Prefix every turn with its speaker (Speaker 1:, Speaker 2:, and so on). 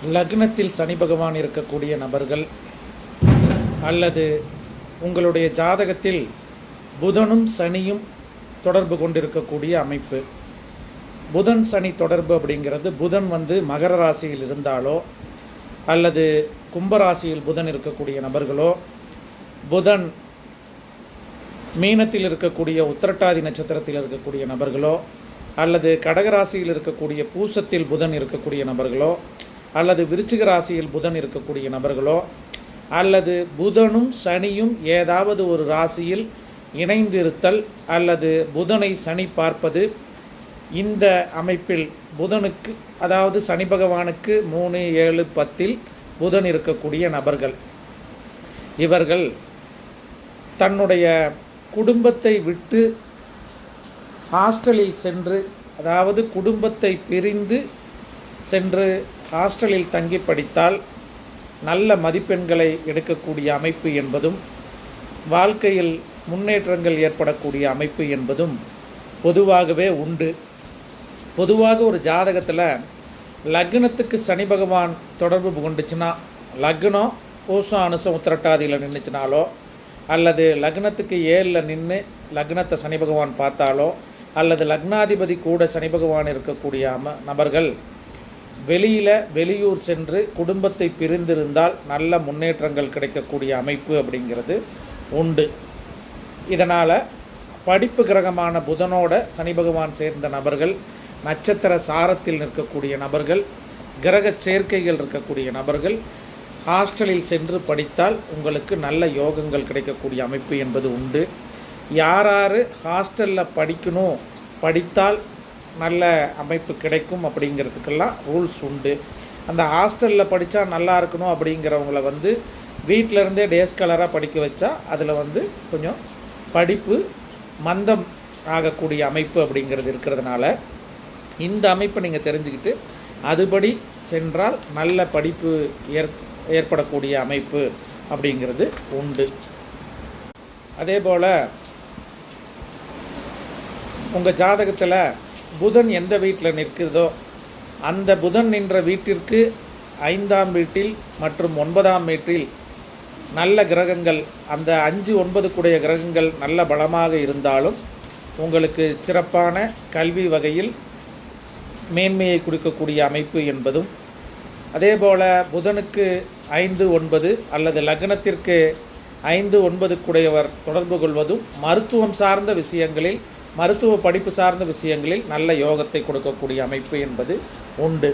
Speaker 1: லக்னத்தில் சனி பகவான் இருக்கக்கூடிய நபர்கள் அல்லது உங்களுடைய ஜாதகத்தில் புதனும் சனியும் தொடர்பு கொண்டிருக்கக்கூடிய அமைப்பு. புதன் சனி தொடர்பு அப்படிங்கிறது, புதன் மகர ராசியில் இருந்தாலோ அல்லது கும்பராசியில் புதன் இருக்கக்கூடிய நபர்களோ, புதன் மீனத்தில் இருக்கக்கூடிய உத்திரட்டாதி நட்சத்திரத்தில் இருக்கக்கூடிய நபர்களோ, அல்லது கடகராசியில் இருக்கக்கூடிய பூசத்தில் புதன் இருக்கக்கூடிய நபர்களோ, அல்லது விருச்சிக ராசியில் புதன் இருக்கக்கூடிய நபர்களோ, அல்லது புதனும் சனியும் ஏதாவது ஒரு ராசியில் இணைந்திருத்தல் அல்லது புதனை சனி பார்ப்பது, இந்த அமைப்பில் புதனுக்கு, அதாவது சனி பகவானுக்கு 3, 7, 10 புதன் இருக்கக்கூடிய நபர்கள், இவர்கள் தன்னுடைய குடும்பத்தை விட்டு ஹாஸ்டலில் சென்று, அதாவது குடும்பத்தை பிரிந்து சென்று ஹாஸ்டலில் தங்கி படித்தால் நல்ல மதிப்பெண்களை எடுக்கக்கூடிய அமைப்பு என்பதும், வாழ்க்கையில் முன்னேற்றங்கள் ஏற்படக்கூடிய அமைப்பு என்பதும் பொதுவாகவே உண்டு. பொதுவாக ஒரு ஜாதகத்தில் லக்னத்துக்கு சனி பகவான் தொடர்பு கொண்டுச்சுன்னா, லக்னம் பூசம் அனுசம் உத்திரட்டாதியில் நின்றுச்சுனாலோ, அல்லது லக்னத்துக்கு 7ல் நின்று லக்னத்தை சனி பகவான் பார்த்தாலோ, அல்லது லக்னாதிபதி கூட சனி பகவான் இருக்கக்கூடிய நபர்கள் வெளியூர் சென்று குடும்பத்தை பிரிந்திருந்தால் நல்ல முன்னேற்றங்கள் கிடைக்கக்கூடிய அமைப்பு அப்படிங்கிறது உண்டு. இதனால் படிப்பு கிரகமான புதனோட சனி பகவான் சேர்ந்த நபர்கள், நட்சத்திர சாரத்தில் நிற்கக்கூடிய நபர்கள், கிரக சேர்க்கைகள் இருக்கக்கூடிய நபர்கள் ஹாஸ்டலில் சென்று படித்தால் உங்களுக்கு நல்ல யோகங்கள் கிடைக்கக்கூடிய அமைப்பு என்பது உண்டு. யார் ஹாஸ்டலில் படித்தால் நல்ல அமைப்பு கிடைக்கும் அப்படிங்கிறதுக்கெல்லாம் ரூல்ஸ் உண்டு. அந்த ஹாஸ்டலில் படித்தா நல்லா இருக்கணும் அப்படிங்கிறவங்கள வீட்டிலருந்தே டேஸ்காலராக படிக்க வச்சா அதில் கொஞ்சம் படிப்பு மந்தம் ஆகக்கூடிய அமைப்பு அப்படிங்கிறது இருக்கிறதுனால, இந்த அமைப்பை நீங்கள் தெரிஞ்சுக்கிட்டு அதுபடி சென்றால் நல்ல படிப்பு ஏற்படக்கூடிய அமைப்பு அப்படிங்கிறது உண்டு. அதே போல் உங்கள் ஜாதகத்தில் புதன் எந்த வீட்டில் நிற்கிறதோ அந்த புதன் நின்ற வீட்டிற்கு 5ஆம் வீட்டில் மற்றும் 9ஆம் வீட்டில் நல்ல கிரகங்கள், அந்த 5, 9 கூடிய கிரகங்கள் நல்ல பலமாக இருந்தாலும் உங்களுக்கு சிறப்பான கல்வி வகையில் மேன்மையை கொடுக்கக்கூடிய அமைப்பு என்பதும், அதே போல் புதனுக்கு 5, 9 அல்லது லக்னத்திற்கு 5, 9 கூடையவர் தொடர்பு கொள்வதும் மருத்துவம் சார்ந்த விஷயங்களில், மருத்துவ படிப்பு சார்ந்த விஷயங்களில் நல்ல யோகத்தை கொடுக்கக்கூடிய அமைப்பு என்பது உண்டு.